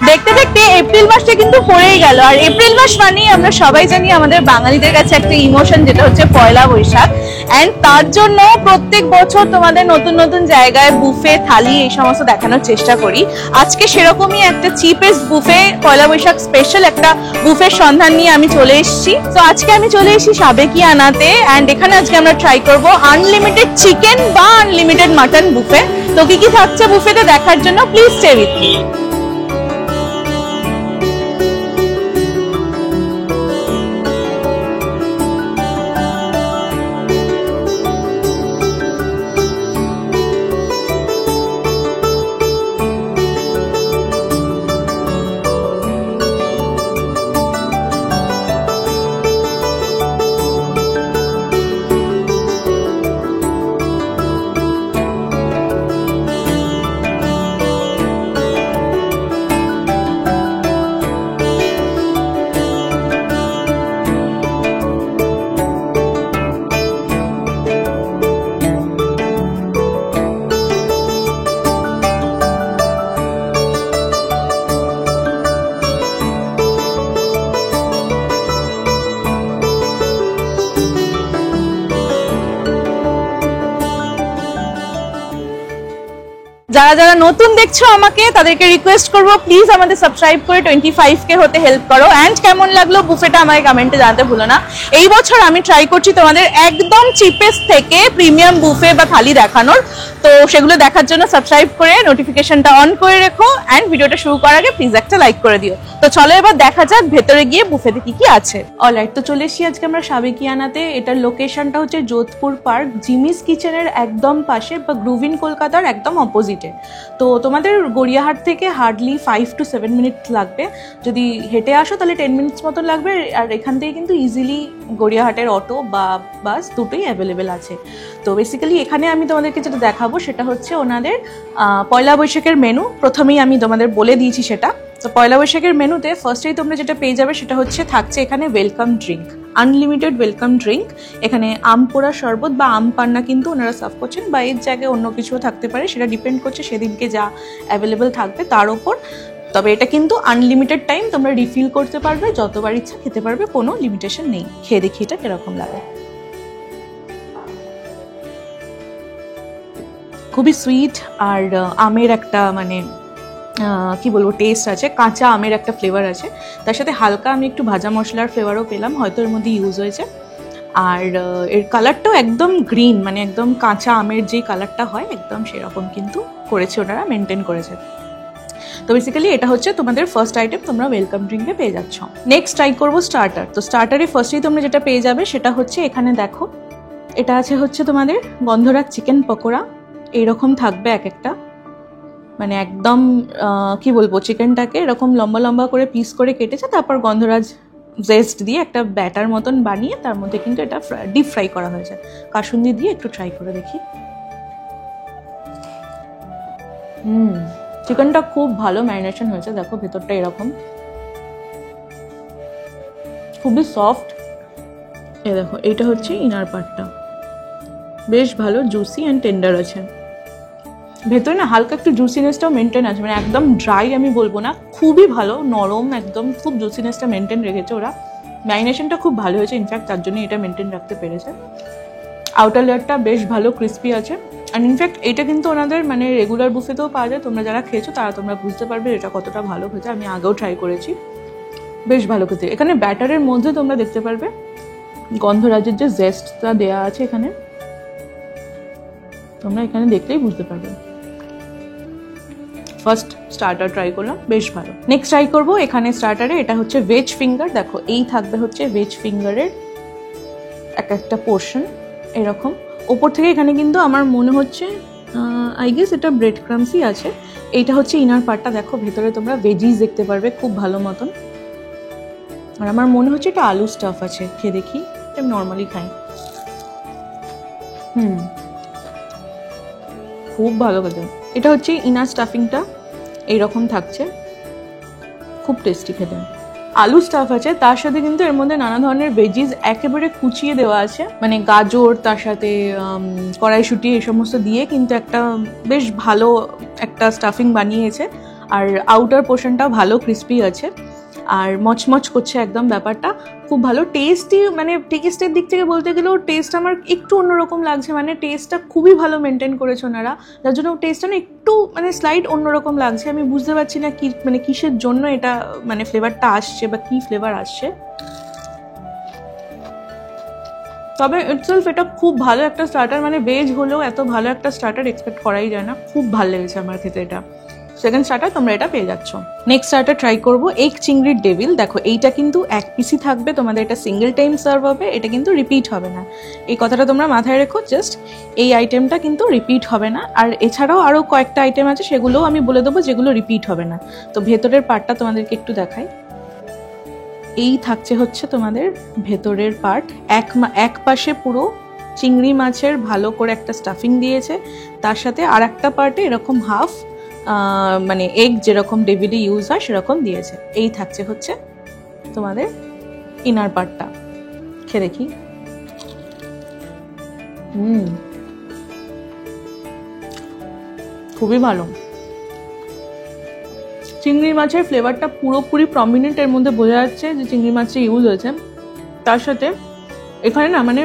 দেখতে দেখতে এপ্রিল মাসটা কিন্তু পড়েই গেল, আর এপ্রিল মাস মানেই আমরা সবাই জানি আমাদের বাঙালিদের কাছে একটা ইমোশন, যেটা হচ্ছে পয়লা বৈশাখ। এন্ড তার জন্য প্রত্যেক বছর তোমাদের নতুন নতুন জায়গায় বুফে, থালি এই সমস্ত দেখানোর চেষ্টা করি। আজকে সেরকমই একটা চিপেস্ট বুফে, পয়লা বৈশাখ স্পেশাল একটা বুফের সন্ধান নিয়ে আমি চলে এসেছি। তো আজকে আমি চলে এসেছি সাবেকিয়ানাতে, এন্ড এখানে আজকে আমরা ট্রাই করব আনলিমিটেড চিকেন বা আনলিমিটেড মাটন বুফে। তো কি কি থাকছে বুফেতে দেখার জন্য প্লিজ স্টে উইথ মি। যারা যারা নতুন দেখছো আমাকে, তাদেরকে রিকোয়েস্ট করবো প্লিজ আমাদের সাবস্ক্রাইব করে 25K হতে হেল্প করো। অ্যান্ড কেমন লাগলো বুফেটা আমাকে কমেন্টে জানাতে ভুলো না। এই বছর আমি ট্রাই করছি তোমাদের একদম চিপেস্ট থেকে প্রিমিয়াম বুফে বা থালি দেখানোর। তো সেগুলো দেখার জন্য সাবস্ক্রাইব করে নোটিফিকেশনটা অন করে রেখো, অ্যান্ড ভিডিওটা শুরু করার আগে প্লিজ একটা লাইক করে দিও। তো চলো এবার দেখা যাক ভেতরে গিয়ে বুফেতে কি কি আছে। অলরাইট, তো চলে এসেছি আজকে আমরা সাবেকিয়ানাতে। এটার লোকেশনটা হচ্ছে যোধপুর পার্ক, জিমিস কিচেনের একদম পাশে বা গ্রুভিন কলকাতার একদম অপোজিটে। তো তোমাদের গড়িয়াহাট থেকে হার্ডলি 5 to 7 মিনিট লাগবে। যদি হেঁটে আসো তাহলে 10 মিনিটস মতো লাগবে। আর এখান থেকে কিন্তু ইজিলি গড়িয়াহাটের অটো বা বাস দুটোই অ্যাভেলেবেল আছে। তো বেসিক্যালি এখানে আমি তোমাদেরকে যেটা দেখাবো সেটা হচ্ছে ওনাদের পয়লা বৈশাখের মেনু। প্রথমেই আমি তোমাদের বলে দিয়েছি সেটা। তো পয়লা বৈশাখের মেনুতে ফার্স্টেই তোমরা যেটা পেয়ে যাবে সেটা হচ্ছে থাকছে এখানে welcome drink, unlimited welcome drink. এখানে আম পোড়া শরবত বা আম পান্না কিন্তু ওনারা সার্ভ করছেন, বা এর জায়গায় অন্য কিছুও থাকতে পারে, সেটা ডিপেন্ড করছে সেদিনকে যা অ্যাভেলেবেল থাকবে তার ওপর। তবে এটা কিন্তু আনলিমিটেড টাইম, তোমরা রিফিল করতে পারবে, যতবার ইচ্ছা খেতে পারবে, কোনো লিমিটেশন নেই। খেয়ে দেখি এটা কিরকম লাগে। খুবই সুইট আর আমের একটা মানে কি বলবো টেস্ট আছে, কাঁচা আমের একটা ফ্লেভার আছে, তার সাথে হালকা আমি একটু ভাজা মশলার ফ্লেভারও পেলাম, হয়তো এর মধ্যে ইউজ হয়েছে। আর এর কালারটাও একদম গ্রিন, মানে একদম কাঁচা আমের যেই কালারটা হয় একদম সেরকম কিন্তু করেছে, ওনারা মেনটেন করেছে। তো বেসিক্যালি এটা হচ্ছে তোমাদের ফার্স্ট আইটেম, তোমরা ওয়েলকাম ড্রিঙ্কে পেয়ে যাচ্ছ। নেক্সট ট্রাই করবো স্টার্টার। তো স্টার্টারে ফার্স্টেই তোমরা যেটা পেয়ে যাবে সেটা হচ্ছে এখানে দেখো, এটা আছে হচ্ছে তোমাদের গন্ধরাজ চিকেন পকোড়া। এইরকম থাকবে এক একটা, মানে একদম কি বলবো, চিকেনটাকে এরকম লম্বা লম্বা করে পিস করে কেটেছে, তারপর গন্ধরাজ জেস্ট দিয়ে একটা ব্যাটার মতন বানিয়ে তার মধ্যে কিন্তু এটা ডিপ ফ্রাই করা হয়েছে। কাসুন্দি দিয়ে একটু ট্রাই করে দেখি। চিকেনটা খুব ভালো ম্যারিনেশন হয়েছে, দেখো ভেতরটা এরকম খুবই সফট। এ দেখো, এইটা হচ্ছে ইনার পার্টটা, বেশ ভালো জুসি অ্যান্ড টেন্ডার আছে। ভেতরে না হালকা একটু জুসিনেসটাও মেনটেন আছে, মানে একদম ড্রাই আমি বলবো না, খুবই ভালো নরম, একদম খুব জুসিনেসটা মেনটেন রেখেছে ওরা। ম্যারিনেশনটা খুব ভালো হয়েছে, ইনফ্যাক্ট তার জন্য এটা মেনটেন রাখতে পেরেছে। আউটার লেয়ারটা বেশ ভালো ক্রিস্পি আছে। আর ইনফ্যাক্ট এটা কিন্তু ওনাদের মানে রেগুলার বুফেতেও পাওয়া যায়, তোমরা যারা খেয়েছো তারা তোমরা বুঝতে পারবে এটা কতটা ভালো খেতে। আমি আগেও ট্রাই করেছি, বেশ ভালো খেতে। এখানে ব্যাটারের মধ্যে তোমরা দেখতে পারবে গন্ধরাজের যে জেস্টটা দেওয়া আছে এখানে, তোমরা এখানে দেখলেই বুঝতে পারবে। ফার্স্ট স্টার্টার ট্রাই করলাম, বেশ ভালো। নেক্সট ট্রাই করবো এখানে স্টার্টারে, এটা হচ্ছে ভেজ ফিঙ্গার। দেখো এই থাকবে হচ্ছে ভেজ ফিঙ্গারের একটা পোর্শন এরকম। ওপর থেকে এখানে কিন্তু আমার মনে হচ্ছে আই গেস এটা ব্রেড ক্রামসই আছে। এইটা হচ্ছে ইনার পার্টটা, দেখো ভেতরে তোমরা ভেজিস দেখতে পারবে খুব ভালো মতন। আর আমার মনে হচ্ছে এটা আলু স্টাফ আছে, খেয়ে দেখি। আমি নর্মালি খাই, খুব ভালো খেতে। এটা হচ্ছে ইনার স্টাফিংটা এইরকম থাকছে, খুব টেস্টি খেতে। আলু স্টাফ আছে, তার সাথে কিন্তু এর মধ্যে নানা ধরনের ভেজিস একেবারে কুচিয়ে দেওয়া আছে, মানে গাজর, তার সাথে কড়াইশুঁটি এই সমস্ত দিয়ে কিন্তু একটা বেশ ভালো একটা স্টাফিং বানিয়েছে। আর আউটার পোর্শনটাও ভালো ক্রিস্পি আছে, আর মচমচ করছে একদম ব্যাপারটা, খুব ভালো টেস্টি। মানে টেস্টের দিক থেকে বলতে গেলেও টেস্ট আমার একটু অন্যরকম লাগছে, মানে টেস্টটা খুবই ভালো মেনটেন করেছে ওনারা, যার জন্য টেস্টটা না একটু মানে স্লাইড অন্যরকম লাগছে। আমি বুঝতে পারছি না কি মানে কিসের জন্য এটা মানে ফ্লেভারটা আসছে বা কি ফ্লেভার আসছে, তবে ইটসেলফ এটা খুব ভালো একটা স্টার্টার। মানে ভেজ হলেও এত ভালো একটা স্টার্টার এক্সপেক্ট করাই যায় না, খুব ভালো লেগেছে আমার খেতে এটা। সেকেন্ড স্টার্টার তোমরা এটা পেয়ে যাচ্ছ। নেক্সট স্টার্টার ট্রাই করবো এগ চিংড়ির ডেভিল। দেখো এইটা কিন্তু এক পিসই থাকবে, তোমাদের এটা সিঙ্গেল টাইম সার্ভ হবে, এটা কিন্তু রিপিট হবে না, এই কথাটা তোমরা মাথায় রেখো। জাস্ট এই আইটেমটা কিন্তু রিপিট হবে না, আর এছাড়াও আরও কয়েকটা আইটেম আছে সেগুলোও আমি বলে দেবো যেগুলো রিপিট হবে না। তো ভেতরের পার্টটা তোমাদেরকে একটু দেখাই। এই থাকছে হচ্ছে তোমাদের ভেতরের পার্ট, এক পাশে পুরো চিংড়ি মাছের ভালো করে একটা স্টাফিং দিয়েছে, তার সাথে আর একটা পার্টে এরকম হাফ মানে এগ যেরকম ডেভিলে ইউজ হয় সেরকম দিয়েছে। এই থাকছে হচ্ছে তোমাদের ইনার পার্টটা, খেয়ে দেখি। খুবই ভালো, চিংড়ি মাছের ফ্লেভারটা পুরোপুরি প্রমিনেন্ট, এর মধ্যে বোঝা যাচ্ছে যে চিংড়ি মাছটা ইউজ হয়েছে। তার সাথে এখানে না মানে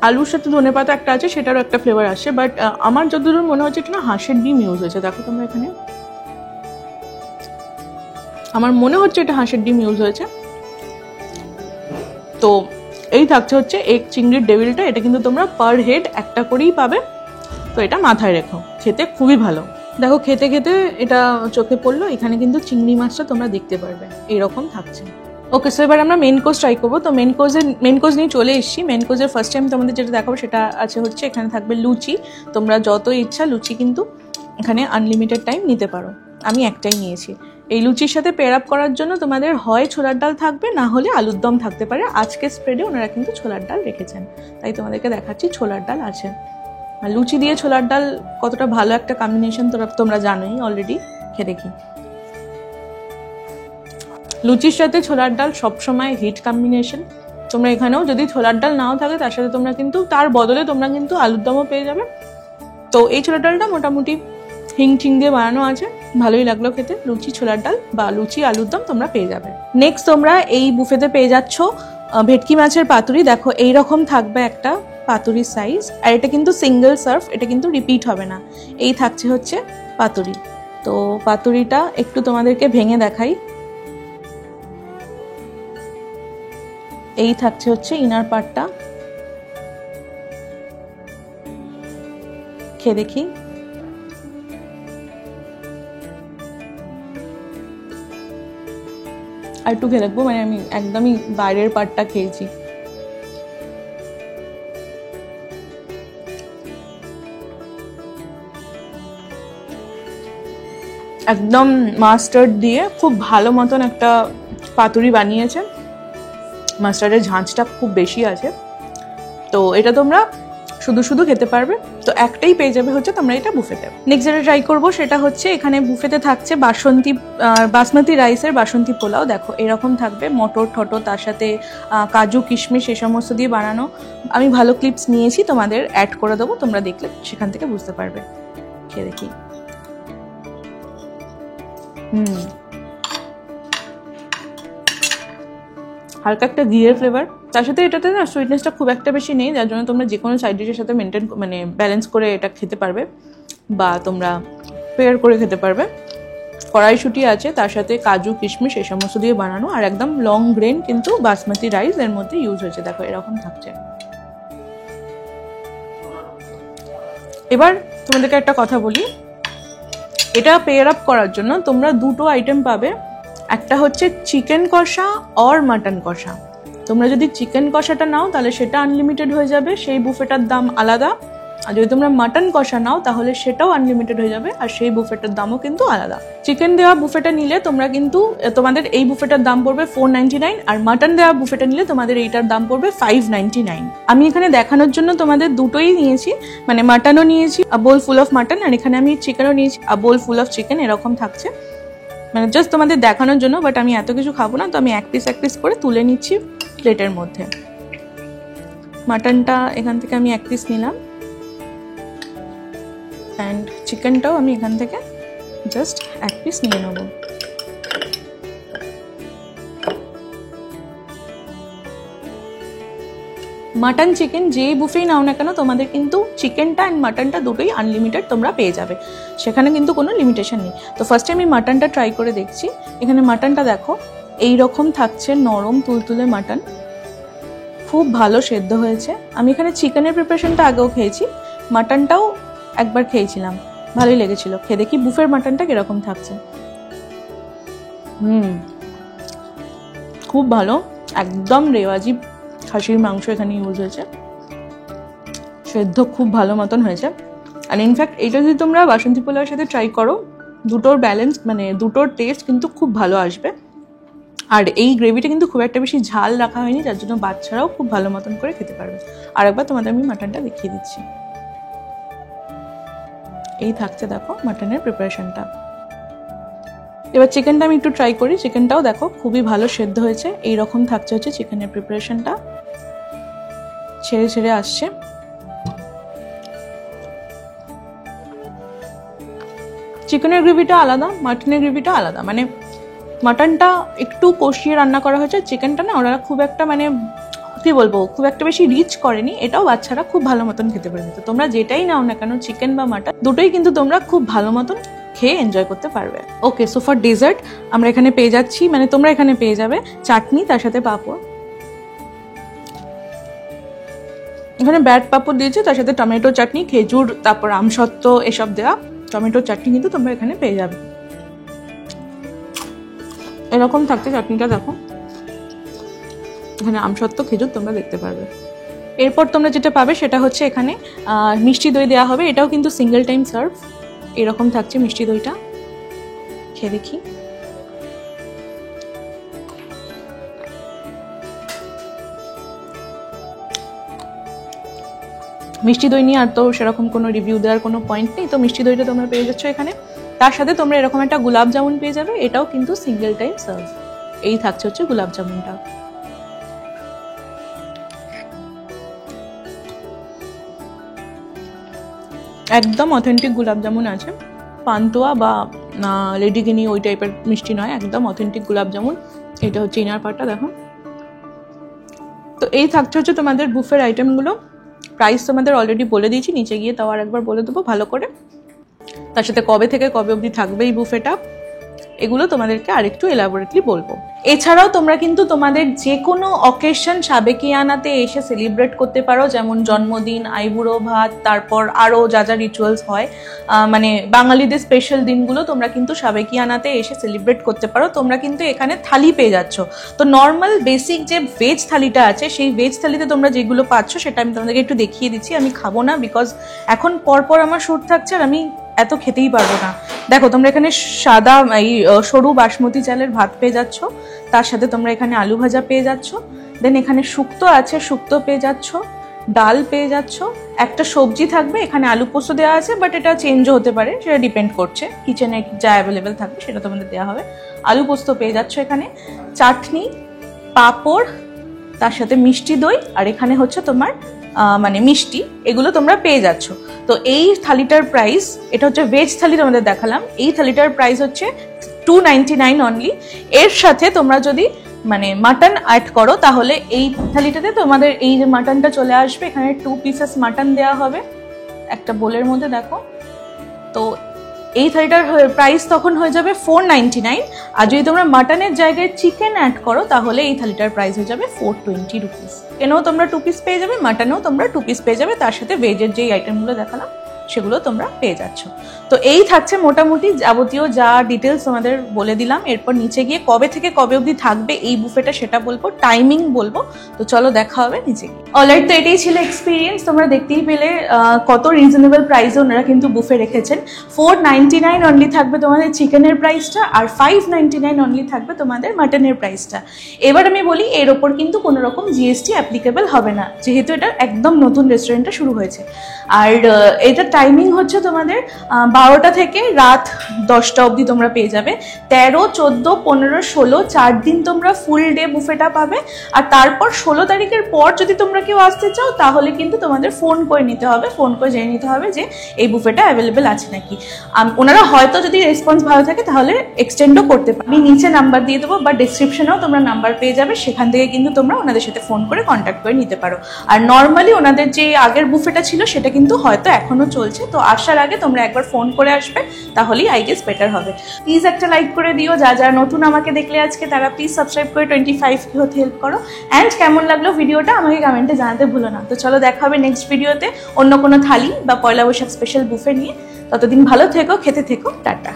আলুর সাথে ধনেপাতা একটা আছে, সেটারও একটা ফ্লেভার আসছে, বাট আমার যতদূর মনে হচ্ছে এটা না হাঁসের ডিম ইউজ হয়েছে। দেখো তোমরা এখানে, আমার মনে হচ্ছে এটা হাঁসের ডিম ইউজ হয়েছে। তো এই থাকছে হচ্ছে এগ চিংড়ির ডেভিলটা, এটা কিন্তু তোমরা পার হেড একটা করেই পাবে, তো এটা মাথায় রেখো। খেতে খুবই ভালো। দেখো খেতে খেতে এটা চোখে পড়লো, এখানে কিন্তু চিংড়ি মাছটা তোমরা দেখতে পারবে এরকম থাকছে। ওকে, সো এবার আমরা মেন কোর্স ট্রাই করবো। তো মেন কোর্স নিয়ে চলে এসেছি। মেন কোর্সের ফার্স্ট টাইম তোমাদের যেটা দেখাবো সেটা আছে হচ্ছে এখানে থাকবে লুচি। তোমরা যত ইচ্ছা লুচি কিন্তু এখানে আনলিমিটেড টাইম নিতে পারো, আমি একটাই নিয়েছি। এই লুচির সাথে পেয়ার আপ করার জন্য তোমাদের হয় ছোলার ডাল থাকবে, না হলে আলুর দম থাকতে পারে। আজকে স্প্রেডে ওনারা কিন্তু ছোলার ডাল রেখেছেন, তাই তোমাদেরকে দেখাচ্ছি ছোলার ডাল আছে। আর লুচি দিয়ে ছোলার ডাল কতটা ভালো একটা কম্বিনেশন তোমরা জানোই অলরেডি। খেয়ে দেখি। লুচির সাথে ছোলার ডাল সবসময় হিট কম্বিনেশন। তোমরা এখানেও যদি ছোলার ডাল নাও থাকে তার সাথে তোমরা কিন্তু তার বদলে তোমরা কিন্তু আলুর দমও পেয়ে যাবে। তো এই ছোলার ডালটা মোটামুটি হিং টিং দিয়ে বানানো আছে, ভালোই লাগলো খেতে। লুচি ছোলার ডাল বা লুচি আলুর দম তোমরা পেয়ে যাবে। নেক্সট তোমরা এই বুফেতে পেয়ে যাচ্ছ ভেটকি মাছের পাতুরি। দেখো এইরকম থাকবে একটা পাতুরির সাইজ, আর এটা কিন্তু সিঙ্গেল সার্ভ, এটা কিন্তু রিপিট হবে না। এই থাকছে হচ্ছে পাতুরি। তো পাতুরিটা একটু তোমাদেরকে ভেঙে দেখাই। এই থাকছে হচ্ছে ইনার পার্টটা, খেয়ে দেখি। আর একটু খেয়ে দেখবো, মানে আমি একদমই বাইরের পার্টটা খেয়েছি। একদম মাস্টার্ড দিয়ে খুব ভালো মতন একটা পাতুরি বানিয়েছে, মাস্টার্ডের ঝাঁঝটা খুব বেশি আছে। তো এটা তোমরা শুধু শুধু খেতে পারবে, তো একটাই পেয়ে যাবে হচ্ছে তোমরা এটা বুফেতে। নেক্সট যেটা ট্রাই করবো সেটা হচ্ছে এখানে বুফেতে থাকছে বাসমতি রাইসের বাসন্তী পোলাও। দেখো এরকম থাকবে, মটর ঠটো, তার সাথে কাজু কিশমিশ এই সমস্ত দিয়ে বানানো। আমি ভালো ক্লিপস নিয়েছি, তোমাদের অ্যাড করে দেবো, তোমরা দেখলে সেখান থেকে বুঝতে পারবে। খেয়ে দেখি। হালকা একটা ঘিয়ের ফ্লেভার, তার সাথে এটাতে না সুইটনেসটা খুব একটা বেশি নেই, যার জন্য তোমরা যে কোনো সাইড ডিশের সাথে ব্যালেন্স করে এটা খেতে পারবে, বা তোমরা পেয়ার করে খেতে পারবে। কড়াইশুঁটি আছে, তার সাথে কাজু কিশমিশ এই সমস্ত দিয়ে বানানো, আর একদম লং গ্রেন কিন্তু বাসমতি রাইস এর মধ্যে ইউজ হয়েছে। দেখো এরকম থাকছে। এবার তোমাদেরকে একটা কথা বলি, এটা পেয়ার আপ করার জন্য তোমরা দুটো আইটেম পাবে। একটা হচ্ছে চিকেন কষা আর মাটন কষা। তোমরা যদি চিকেন কষাটা নাও তাহলে সেটা আনলিমিটেড হয়ে যাবে, সেই বুফেটার দাম আলাদা। আর যদি তোমরা মাটন কষা নাও তাহলে সেটাও আনলিমিটেড হয়ে যাবে, আর সেই বুফেটার দামও কিন্তু আলাদা। চিকেন দেওয়া বুফেটা নিলে তোমরা কিন্তু তোমাদের এই বুফেটার দাম পড়বে 499, আর মাটন দেওয়া বুফেটা নিলে তোমাদের এইটার দাম পড়বে 599। আমি এখানে দেখানোর জন্য তোমাদের দুটোই নিয়েছি, মানে মাটনও নিয়েছি আ বোল ফুল অফ মাটন, আর এখানে আমি চিকেনও নিয়েছি আ বোল ফুল অফ চিকেন। এরকম থাকছে, মানে জাস্ট তোমাদের দেখানোর জন্য। বাট আমি এত কিছু খাবো না, তো আমি এক পিস করে তুলে নিচ্ছি প্লেটের মধ্যে। মাটনটা এখান থেকে আমি এক পিস নিলাম, অ্যান্ড চিকেনটাও আমি এখান থেকে জাস্ট এক পিস নিয়ে নেব। মাটন চিকেন যেই বুফেই নাও না কেন তোমাদের কিন্তু চিকেনটা অ্যান্ড মাটনটা দুটোই আনলিমিটেড তোমরা পেয়ে যাবে, সেখানে কিন্তু কোনো লিমিটেশন নেই। তো ফার্স্টে আমি মাটনটা ট্রাই করে দেখছি। এখানে মাটনটা দেখো এই রকম থাকছে, নরম তুলতুলে মাটন, খুব ভালো সেদ্ধ হয়েছে। আমি এখানে চিকেনের প্রিপারেশনটা আগেও খেয়েছি, মাটনটাও একবার খেয়েছিলাম, ভালোই লেগেছিল। খেয়ে দেখি বুফের মাটনটা কিরকম থাকছে। খুব ভালো, একদম রেওয়াজি খাসির মাংস এখানে ইউজ হয়েছে, সেদ্ধ খুব ভালো মতন হয়েছে। আর ইনফ্যাক্ট এটা যদি তোমরা বাসন্তী পোলাওয়ের সাথে ট্রাই করো, দুটোর ব্যালেন্স মানে দুটোর টেস্ট কিন্তু খুব ভালো আসবে। আর এই গ্রেভিটা কিন্তু খুব একটা বেশি ঝাল রাখা হয়নি, যার জন্য বাচ্চারাও খুব ভালো মতন করে খেতে পারবে। আর একবার তোমাদের আমি মাটনটা দেখিয়ে দিচ্ছি। এই থাকছে দেখো মাটনের প্রিপারেশনটা। এবার চিকেনটা আমি একটু ট্রাই করি। চিকেনটাও দেখো খুবই ভালো সেদ্ধ হয়েছে, এইরকম থাকছে হচ্ছে চিকেনের প্রিপারেশনটা, ছেড়ে ছেড়ে আসছে। চিকেনের গ্রেভিটা আলাদা, মাটনের গ্রেভিটা আলাদা। মানে মাটনটা একটু কষিয়ে রান্না করা হয়েছে, চিকেনটা না ওরা খুব একটা মানে কি বলবো খুব একটা বেশি রিচ করেনি, এটাও বাচ্চারা খুব ভালো মতন খেতে পারবে। তো তোমরা যেটাই নাও না কেন, চিকেন বা মাটন দুটোই কিন্তু তোমরা খুব ভালো মতন খেয়ে এনজয় করতে পারবে। ওকে, সো ফর ডেজার্ট আমরা এখানে পেয়ে যাচ্ছি, মানে তোমরা এখানে পেয়ে যাবে চাটনি, তার সাথে পাঁপড়। এখানে ব্যাট পাঁপড় দিয়েছে, তার সাথে টমেটো চাটনি, খেজুর, তারপর আমসত্ত্ব এসব দেওয়া টমেটো চাটনি কিন্তু তোমরা এখানে পেয়ে যাবে। এরকম থাকছে চাটনিটা, দেখো এখানে আমসত্ত্ব, খেজুর তোমরা দেখতে পারবে। এরপর তোমরা যেটা পাবে সেটা হচ্ছে এখানে মিষ্টি দই দেওয়া হবে, এটাও কিন্তু সিঙ্গেল টাইম সার্ভ। এরকম থাকছে মিষ্টি দইটা, খেয়ে দেখি। মিষ্টি দই নিয়ে আর তো সেরকম কোনো রিভিউ দেওয়ার কোনো পয়েন্ট নেই, তো মিষ্টি দইটা তোমরা পেয়ে যাচ্ছ এখানে। তার সাথে তোমরা এরকম একটা গোলাপ জামুন পেয়ে যাবে, এটাও কিন্তু সিঙ্গেল টাইম সার্ভ। এই থাকছে হচ্ছে গোলাপ জামুনটা। একদম অথেন্টিক গোলাপ জামুন আছে, পান্তুয়া বা লেডিকেনি ওই টাইপের মিষ্টি নয়, একদম অথেন্টিক গোলাপ জামুন। এটা হচ্ছে ইনার পার্টটা, দেখো। তো এই থাকছে হচ্ছে তোমাদের বুফের আইটেমগুলো। প্রাইস তোমাদের অলরেডি বলে দিয়েছি, নিচে গিয়ে তাও আর একবার বলে দেবো ভালো করে। তার সাথে কবে থেকে কবে অবধি থাকবে এই বুফেটা, এগুলো তোমাদেরকে আরেকটু এলাবোরেটলি বলবো। এছাড়াও তোমরা কিন্তু তোমাদের যে কোনো অকেশন সাবেকিয়ানাতে এসে সেলিব্রেট করতে পারো, যেমন জন্মদিন, আইবুড়ো ভাত, তারপর আরও যা যা রিচুয়ালস হয়, মানে বাঙালিদের স্পেশাল দিনগুলো তোমরা কিন্তু সাবেকিয়ানাতে এসে সেলিব্রেট করতে পারো। তোমরা কিন্তু এখানে থালি পেয়ে যাচ্ছ। তো নর্মাল বেসিক যে ভেজ থালিটা আছে, সেই ভেজ থালিতে তোমরা যেগুলো পাচ্ছ সেটা আমি তোমাদেরকে একটু দেখিয়ে দিচ্ছি। আমি খাবো না, বিকজ এখন পরপর আমার শ্যুট থাকছে আর আমি এত খেতেই পারবো না। দেখো তোমরা এখানে সাদা এই সরু বাসমতি চালের ভাত পেয়ে যাচ্ছ, তার সাথে তোমরা এখানে আলু ভাজা পেয়ে যাচ্ছ, দেন এখানে শুক্তো আছে, শুক্তো পেয়ে যাচ্ছ, ডাল পেয়ে যাচ্ছ, একটা সবজি থাকবে, এখানে আলু পোস্ত দেওয়া আছে, বাট এটা চেঞ্জও হতে পারে, সেটা ডিপেন্ড করছে কিচেনে যা অ্যাভেলেবেল থাকবে সেটা তোমাদের দেওয়া হবে। আলু পোস্ত পেয়ে যাচ্ছ এখানে, চাটনি, পাঁপড়, তার সাথে মিষ্টি দই, আর এখানে হচ্ছে তোমার মানে মিষ্টি, এগুলো তোমরা পেয়ে যাচ্ছ। তো এই থালিটার প্রাইস, এটা হচ্ছে ভেজ থালি তোমাদের দেখালাম, এই থালিটার প্রাইস হচ্ছে 299 অনলি। এর সাথে তোমরা যদি মানে মাটন অ্যাড করো তাহলে এই থালিটাতে তোমাদের এই যে মাটনটা চলে আসবে, এখানে 2 পিসেস মাটন দেওয়া হবে একটা বোলের মধ্যে, দেখো। তো এই থালিটার প্রাইস তখন হয়ে যাবে 499। আর যদি তোমরা মাটনের জায়গায় চিকেন অ্যাড করো তাহলে এই থালিটার প্রাইস হয়ে যাবে 420 রুপিস। চিকেনেও তোমরা 2 পিস পেয়ে যাবে, মাটনেও তোমরা 2 পিস পেয়ে যাবে, তার সাথে ভেজের যেই আইটেমগুলো দেখালাম সেগুলো তোমরা পেয়ে যাচ্ছ। তো এই থাকছে মোটামুটি যাবতীয় যা ডিটেলস তোমাদের বলে দিলাম। এরপর নিচে গিয়ে কবে থেকে কবে অবধি থাকবে এই বুফেটা সেটা বলবো, টাইমিং বলবো। তো চলো দেখা হবে নিচে গিয়ে। অলরাইট, তো এটাই ছিল এক্সপিরিয়েন্স। তোমরা দেখতেই পেলে কত রিজনেবল প্রাইসে ওনারা কিন্তু বুফে রেখেছেন। 499 অনলি থাকবে তোমাদের চিকেনের প্রাইসটা, আর 599 অনলি থাকবে তোমাদের মাটনের প্রাইসটা। এবার আমি বলি, এর ওপর কিন্তু কোনো রকম জিএসটি অ্যাপ্লিকেবল হবে না, যেহেতু এটা একদম নতুন রেস্টুরেন্টটা শুরু হয়েছে। আর এটা টাইমিং হচ্ছে তোমাদের 12টা থেকে রাত 10টা অবধি তোমরা পেয়ে যাবে। 13, 14, 15, 16 4 দিন তোমরা ফুল ডে বুফেটা পাবে। আর তারপর 16 তারিখের পর যদি তোমরা কেউ আসতে চাও তাহলে কিন্তু তোমাদের ফোন করে নিতে হবে, ফোন করে জেনে নিতে হবে যে এই বুফেটা অ্যাভেলেবেল আছে নাকি। ওনারা হয়তো যদি রেসপন্স ভালো থাকে তাহলে এক্সটেন্ডও করতে পারে। আমি নিচে নাম্বার দিয়ে দেবো বা ডিসক্রিপশনেও তোমরা নাম্বার পেয়ে যাবে, সেখান থেকে কিন্তু তোমরা ওনাদের সাথে ফোন করে কন্ট্যাক্ট করে নিতে পারো। আর নর্মালি ওনাদের যে আগের বুফেটা ছিল সেটা কিন্তু হয়তো এখনো চলছে, তো আসার আগে তোমরা একবার ফোন করে আসবে, তাহলেই আই গেস বেটার হবে। প্লিজ একটা লাইক করে দিও, যারা নতুন আমাকে দেখলে আজকে তারা প্লিজ সাবস্ক্রাইব করে 25K হতে হেল্প করো। অ্যান্ড কেমন লাগলো ভিডিওটা আমাকে কমেন্টে জানাতে ভুলো না। তো চলো দেখা হবে নেক্সট ভিডিওতে অন্য কোনো থালি বা পয়লা বৈশাখ স্পেশাল বুফে নিয়ে। ততদিন ভালো থেকো, খেতে থেকো, টাটা।